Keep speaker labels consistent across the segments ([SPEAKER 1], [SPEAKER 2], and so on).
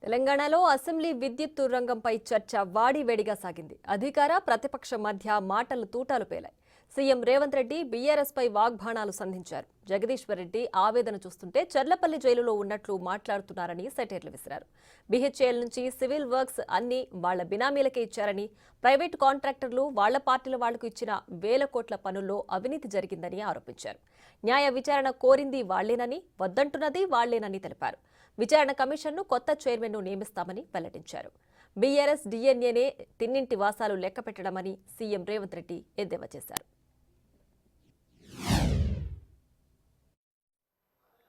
[SPEAKER 1] తెలంగాణలో అసెంబ్లీ విద్యుత్ రంగంపై చర్చ వాడివేడిగా సాగింది. అధికార ప్రతిపక్ష మధ్య మాటలు తూటాలు పేలాయి. సీఎం రేవంత్ రెడ్డి బీఆర్ఎస్పై వాగ్బాణాలు సంధించారు. జగదీశ్వర్ రెడ్డి ఆవేదన చూస్తుంటే చర్లపల్లి జైలులో ఉన్నట్లు మాట్లాడుతున్నారని సెటైర్లు విసిరారు. బీహెచ్ఏఎల్ నుంచి సివిల్ వర్క్స్ అన్ని వాళ్ల బినామీలకే ఇచ్చారని, ప్రైవేటు కాంట్రాక్టర్లు వాళ్ల పార్టీల వాళ్లకు ఇచ్చిన వేల కోట్ల పనుల్లో అవినీతి జరిగిందని ఆరోపించారు. న్యాయ విచారణ కోరింది వాళ్లేనని, వద్దంటున్నది వాళ్లేనని తెలిపారు. విచారణ కమిషన్ను కొత్త చైర్మన్ను నియమిస్తామని వెల్లడించారు. బీఆర్ఎస్ డీఎన్ఏనే తిన్నింటి వాసాలు లెక్కపెట్టడమని సీఎం రేవంత్ రెడ్డి ఎద్దేవా చేశారు.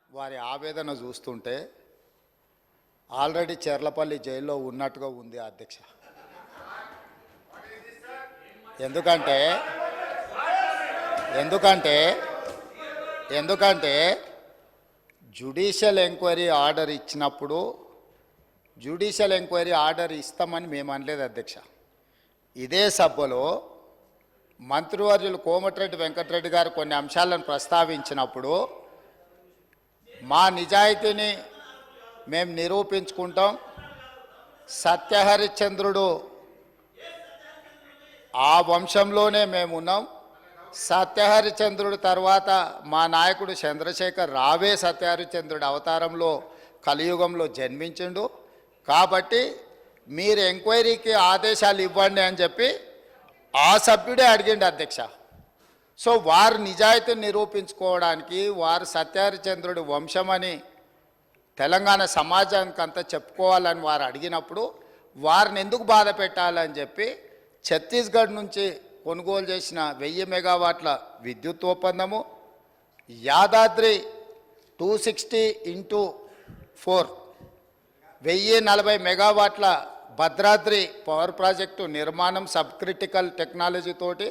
[SPEAKER 2] వారి ఆవేదన చూస్తుంటే ఆల్రెడీ చెర్లపల్లి జైల్లో ఉన్నట్టుగా ఉంది అధ్యక్ష. ఎందుకంటే జ్యుడిషియల్ ఎంక్వైరీ ఆర్డర్ ఇచ్చినప్పుడు జ్యుడిషియల్ ఎంక్వైరీ ఆర్డర్ ఇస్తామని మేము అనలేదు అధ్యక్ష. ఇదే సభలో మంత్రివర్యులు కోమటిరెడ్డి వెంకటరెడ్డి గారు కొన్ని అంశాలను ప్రస్తావించినప్పుడు మా నిజాయితీని మేము నిరూపించుకుంటాం, సత్యహరిశ్చంద్రుడు ఆ వంశంలోనే మేము ఉన్నాం, సత్యహరిశ్చంద్రుడు తర్వాత మా నాయకుడు చంద్రశేఖర్ రావే సత్యహరిశ్చంద్రుడి అవతారంలో కలియుగంలో జన్మించిండు, కాబట్టి మీరు ఎంక్వైరీకి ఆదేశాలు ఇవ్వండి అని చెప్పి ఆ సభ్యుడే అడిగిండు అధ్యక్ష. సో వారు నిజాయితీని నిరూపించుకోవడానికి, వారు సత్యహరిశ్చంద్రుడి వంశమని తెలంగాణ సమాజానికి అంతా చెప్పుకోవాలని వారు అడిగినప్పుడు వారిని ఎందుకు బాధ పెట్టాలని చెప్పి ఛత్తీస్గఢ్ నుంచి కొనుగోలు చేసిన 1000 మెగావాట్ల విద్యుత్ ఒప్పందము, యాదాద్రి 260x4 1040 మెగావాట్ల భద్రాద్రి పవర్ ప్రాజెక్టు నిర్మాణం సబ్ క్రిటికల్ టెక్నాలజీ తోటి,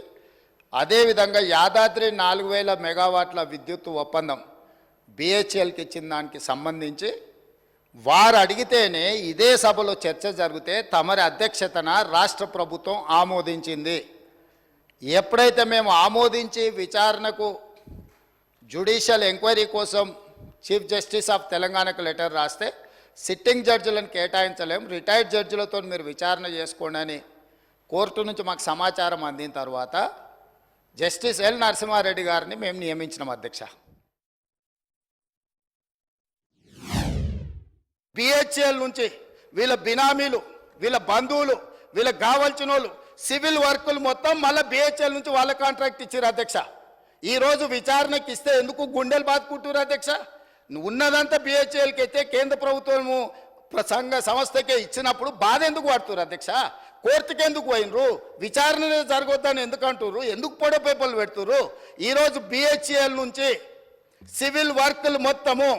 [SPEAKER 2] అదేవిధంగా యాదాద్రి 4000 మెగావాట్ల విద్యుత్ ఒప్పందం బీహెచ్ఎల్కి ఇచ్చిన దానికి సంబంధించి వారు అడిగితేనే ఇదే సభలో చర్చ జరిగితే తమరి అధ్యక్షతన రాష్ట్ర ప్రభుత్వం ఆమోదించింది. ఎప్పుడైతే మేము ఆమోదించి విచారణకు జ్యుడిషియల్ ఎంక్వైరీ కోసం చీఫ్ జస్టిస్ ఆఫ్ తెలంగాణకు లెటర్ రాస్తే సిట్టింగ్ జడ్జిలను కేటాయించలేం, రిటైర్డ్ జడ్జిలతో మీరు విచారణ చేసుకోండి అని కోర్టు నుంచి మాకు సమాచారం అందిన తర్వాత జస్టిస్ ఎల్ నరసింహారెడ్డి గారిని మేము నియమించినాం అధ్యక్ష. బీహెచ్ఎల్ నుంచి వీళ్ళ బినామీలు, వీళ్ళ బంధువులు, వీళ్ళకి కావాల్సిన వాళ్ళు సివిల్ వర్కులు మొత్తం మళ్ళీ బీహెచ్ఎల్ నుంచి వాళ్ళ కాంట్రాక్ట్ ఇచ్చారు అధ్యక్ష. ఈరోజు విచారణకి ఇస్తే ఎందుకు గుండెలు బాదుకుంటారు అధ్యక్ష? ఉన్నదంతా బీహెచ్ఎల్కి అయితే కేంద్ర ప్రభుత్వము సంస్థకే ఇచ్చినప్పుడు బాధ ఎందుకు పడుతున్నారు అధ్యక్ష? కోర్టుకి ఎందుకు పోయినరు? విచారణ జరగొద్దని ఎందుకు అంటున్నారు? ఎందుకు పొడవ పేపర్లు పెడుతున్నారు? ఈరోజు బీహెచ్ఎల్ నుంచి సివిల్ వర్కులు మొత్తము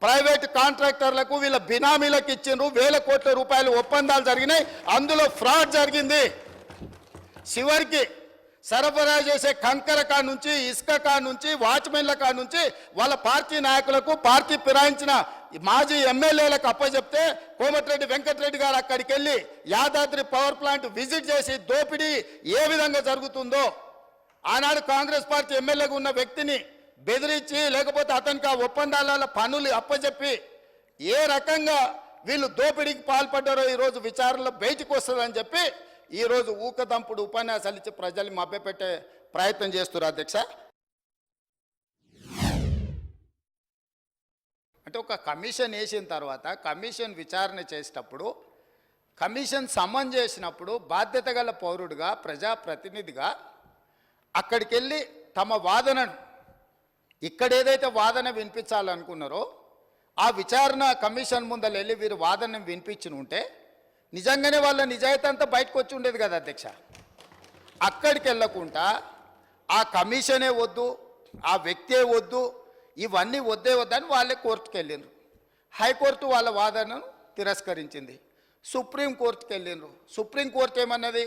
[SPEAKER 2] ప్రైవేట్ కాంట్రాక్టర్లకు వీళ్ళ బినామీలకు ఇచ్చిండ్రు, వేల కోట్ల రూపాయలు ఒప్పందాలు జరిగినాయి, అందులో ఫ్రాడ్ జరిగింది. చివరికి సరఫరా చేసే కంకర కాడ నుంచి, ఇసుక కాడ నుంచి, వాచ్మెన్ల కాడ నుంచి వాళ్ళ పార్టీ నాయకులకు, పార్టీ ఫిరాయించిన మాజీ ఎమ్మెల్యేలకు అప్పచెప్తే కోమటిరెడ్డి వెంకటరెడ్డి గారు అక్కడికి వెళ్ళి యాదాద్రి పవర్ ప్లాంట్ విజిట్ చేసి దోపిడీ ఏ విధంగా జరుగుతుందో ఆనాడు కాంగ్రెస్ పార్టీ ఎమ్మెల్యేగా ఉన్న వ్యక్తిని బెదిరించి, లేకపోతే అతనికి ఆ ఒప్పందాల పనులు అప్పచెప్పి ఏ రకంగా వీళ్ళు దోపిడీకి పాల్పడ్డారో ఈరోజు విచారణలో బయటకు వస్తుందని చెప్పి ఈరోజు ఊకదంపుడు ఉపన్యాసాలు ఇచ్చి ప్రజల్ని మభ్యపెట్టే ప్రయత్నం చేస్తున్నారు అధ్యక్ష. అంటే ఒక కమిషన్ వేసిన తర్వాత కమిషన్ విచారణ చేసేటప్పుడు, కమిషన్ సమన్ చేసినప్పుడు బాధ్యత గల పౌరుడిగా, ప్రజాప్రతినిధిగా అక్కడికి వెళ్ళి తమ వాదనను, ఇక్కడ ఏదైతే వాదన వినిపించాలనుకున్నారో ఆ విచారణ కమిషన్ ముందర వెళ్ళి వీరు వాదన వినిపించిన ఉంటే నిజంగానే వాళ్ళ నిజాయితీ అంతా బయటకు వచ్చి ఉండేది కదా అధ్యక్ష. అక్కడికి వెళ్ళకుండా ఆ కమిషనే వద్దు, ఆ వ్యక్తే వద్దు, ఇవన్నీ వద్దే వద్దని వాళ్ళే కోర్టుకు వెళ్ళిండ్రు. హైకోర్టు వాళ్ళ వాదనను తిరస్కరించింది. సుప్రీంకోర్టుకు వెళ్ళిండ్రు. సుప్రీంకోర్టు ఏమన్నది?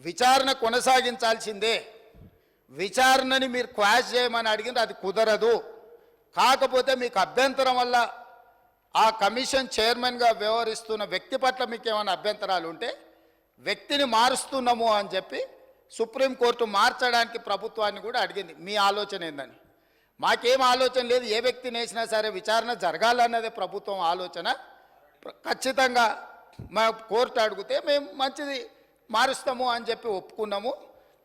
[SPEAKER 2] విచారణ కొనసాగించాల్సిందే, విచారణని మీరు క్వాష్ చేయమని అడిగింది, అది కుదరదు. కాకపోతే మీకు అభ్యంతరం వల్ల ఆ కమిషన్ చైర్మన్గా వ్యవహరిస్తున్న వ్యక్తి పట్ల మీకు ఏమైనా అభ్యంతరాలు ఉంటే వ్యక్తిని మారుస్తున్నాము అని చెప్పి సుప్రీంకోర్టు మార్చడానికి ప్రభుత్వాన్ని కూడా అడిగింది. మీ ఆలోచన ఏందని? మాకేం ఆలోచన లేదు, ఏ వ్యక్తిని వేసినా సరే విచారణ జరగాలన్నదే ప్రభుత్వం ఆలోచన. ఖచ్చితంగా మా కోర్టు అడిగితే మేము మంచిది మారుస్తాము అని చెప్పి ఒప్పుకున్నాము.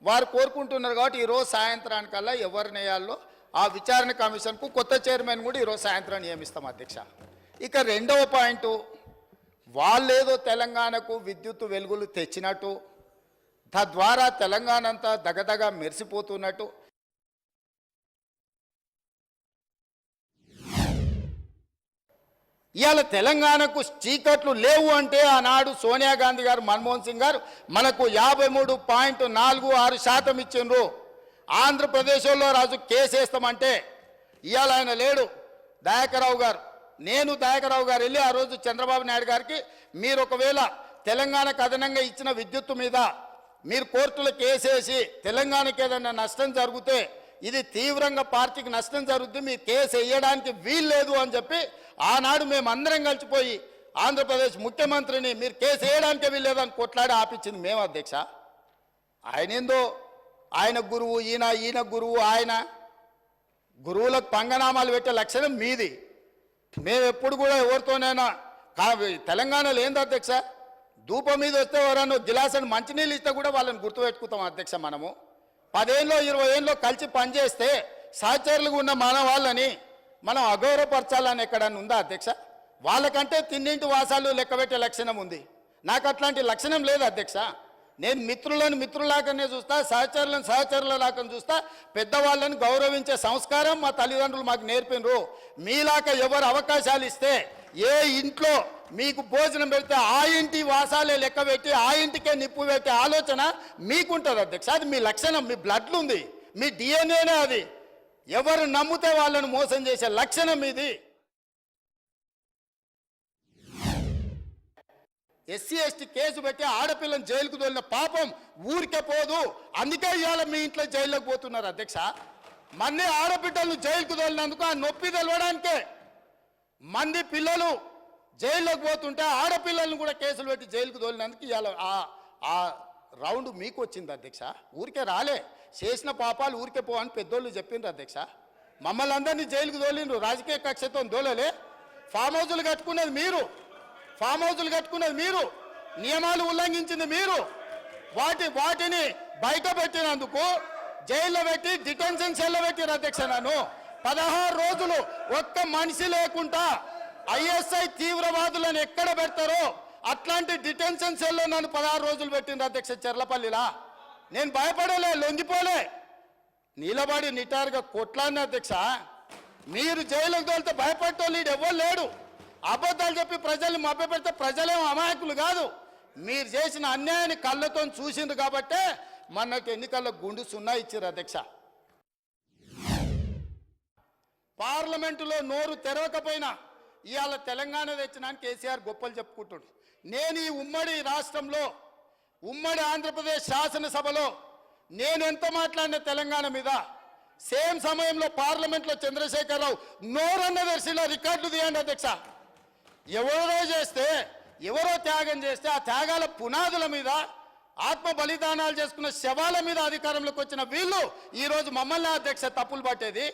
[SPEAKER 2] వారు కోరుకుంటున్నారు కాబట్టి ఈరోజు సాయంత్రానికల్లా ఎవరిని వేయాలో ఆ విచారణ కమిషన్కు కొత్త చైర్మన్ కూడా ఈరోజు సాయంత్రం నియమిస్తాం అధ్యక్ష. ఇక రెండవ పాయింట్, వాళ్ళేదో తెలంగాణకు విద్యుత్ వెలుగులు తెచ్చినట్టు, తద్వారా తెలంగాణ అంతా దగదగ మెరిసిపోతున్నట్టు. ఇవాళ తెలంగాణకు చీకట్లు లేవు అంటే ఆనాడు సోనియా గాంధీ గారు, మన్మోహన్ సింగ్ గారు మనకు 53.46% ఇచ్చిండ్రు. ఆంధ్రప్రదేశ్లో రాజు కేసు వేస్తామంటే ఇవాళ ఆయన లేడు, దయాకర్రావు గారు. నేను దయాకర్రావు గారు వెళ్ళి ఆ రోజు చంద్రబాబు నాయుడు గారికి, మీరు ఒకవేళ తెలంగాణకు అదనంగా ఇచ్చిన విద్యుత్తు మీద మీరు కోర్టులో కేసేసి తెలంగాణకి ఏదైనా నష్టం జరిగితే ఇది తీవ్రంగా పార్టీకి నష్టం జరుగుతుంది, మీరు కేసు వేయడానికి వీల్లేదు అని చెప్పి ఆనాడు మేము అందరం కలిసిపోయి ఆంధ్రప్రదేశ్ ముఖ్యమంత్రిని మీరు కేసు వేయడానికి వీల్లేదని కొట్లాడి ఆపించింది మేము అధ్యక్ష. ఆయన ఏందో ఆయన గురువు, ఈయన గురువు, ఆయన గురువులకు పంగనామాలు పెట్టే లక్షణం మీది. మేము ఎప్పుడు కూడా ఎవరితోనైనా తెలంగాణలో ఏంది అధ్యక్ష, ధూపం మీద వస్తే ఎవరన్నా గిలాసని మంచినీళ్ళు ఇస్తే కూడా వాళ్ళని గుర్తుపెట్టుకుంటాం అధ్యక్ష. మనము 10 ఏళ్ళలో 20 ఏళ్ళలో కలిసి పనిచేస్తే సహచరులుగా ఉన్న మన వాళ్ళని మనం అగౌరవపరచాలని ఎక్కడన్నా ఉందా అధ్యక్ష? వాళ్ళకంటే తిన్నింటి వాసాలు లెక్కబెట్టే లక్షణం ఉంది, నాకు అట్లాంటి లక్షణం లేదు అధ్యక్ష. నేను మిత్రులను మిత్రులాగానే చూస్తా, సహచరులను సహచరులలాగా చూస్తా. పెద్దవాళ్ళని గౌరవించే సంస్కారం మా తల్లిదండ్రులు మాకు నేర్పినరు. మీలాగా ఎవరు అవకాశాలు ఇస్తే ఏ ఇంట్లో మీకు భోజనం పెడితే ఆ ఇంటి వాసాలే లెక్క పెట్టి ఆ ఇంటికే నిప్పు పెట్టే ఆలోచన మీకుంటుంది అధ్యక్ష. అది మీ లక్షణం, మీ బ్లడ్లు ఉంది, మీ డిఎన్ఏనే అది. ఎవరు నమ్మితే వాళ్ళను మోసం చేసే లక్షణం ఇది. ఎస్సీ ఎస్టీ కేసు పెట్టి ఆడపిల్లని జైలుకు తోలిన పాపం ఊరికే పోదు, అందుకే ఇవాళ మీ ఇంట్లో జైల్లోకి పోతున్నారు అధ్యక్ష. మళ్ళీ ఆడబిడ్డలను జైలుకు తోలినందుకు ఆ నొప్పి తెలవడానికే మంది పిల్లలు జైల్లోకి పోతుంటే ఆడపిల్లలను కూడా కేసులు పెట్టి జైలుకు తోలినందుకు ఇవాళ ఆ రౌండ్ మీకు వచ్చింది అధ్యక్ష. ఊరికే రాలే, చేసిన పాపాలు ఊరికే పో అని పెద్దోళ్ళు చెప్పిండ్రు అధ్యక్ష. మమ్మల్ని అందరినీ జైలుకు తోలిండ్రు, రాజకీయ కక్షతో తోలలే. ఫామ్ హౌజులు కట్టుకున్నది మీరు, నియమాలు ఉల్లంఘించింది మీరు. వాటిని బయట పెట్టినందుకు జైల్లో పెట్టి డిటెన్షన్ సెల్లో పెట్టిన అధ్యక్ష. నన్ను 16 రోజులు ఒక్క మనిషి లేకుండా ఐఎస్ఐ తీవ్రవాదులను ఎక్కడ పెడతారో అట్లాంటి డిటెన్షన్ సెల్లో నన్ను 16 రోజులు పెట్టిండ్రు అధ్యక్ష చెర్లపల్లిలా. నేను భయపడలే, లొంగిపోలే, నిలబడి నిటారుగా కొట్లాడిన అధ్యక్ష. మీరు జైలుకు తోలితే భయపడటోళ్ళు ఎవరు లేడు. అబద్ధాలు చెప్పి ప్రజల్ని మభ్యపెడితే ప్రజలేమో అమాయకులు కాదు. మీరు చేసిన అన్యాయాన్ని కళ్ళతో చూసిండ్రు కాబట్టే మనకు ఎన్నికల్లో గుండు 0 ఇచ్చారు అధ్యక్ష. పార్లమెంటులో నోరు తెరవకపోయినా ఇవాళ తెలంగాణ తెచ్చినాను కేసీఆర్ గొప్పలు చెప్పుకుంటాడు. నేను ఈ ఉమ్మడి రాష్ట్రంలో, ఉమ్మడి ఆంధ్రప్రదేశ్ శాసనసభలో నేను ఎంత మాట్లాడిన తెలంగాణ మీద, సేమ్ సమయంలో పార్లమెంట్లో చంద్రశేఖరరావు నోరన్న దర్శిలో రికార్డులు తీయండి అధ్యక్ష. ఎవరో త్యాగం చేస్తే ఆ త్యాగాల పునాదుల మీద, ఆత్మ బలిదానాలు చేసుకున్న శవాల మీద అధికారంలోకి వచ్చిన వీళ్ళు ఈరోజు మమ్మల్ని అధ్యక్ష తప్పులు పట్టేది.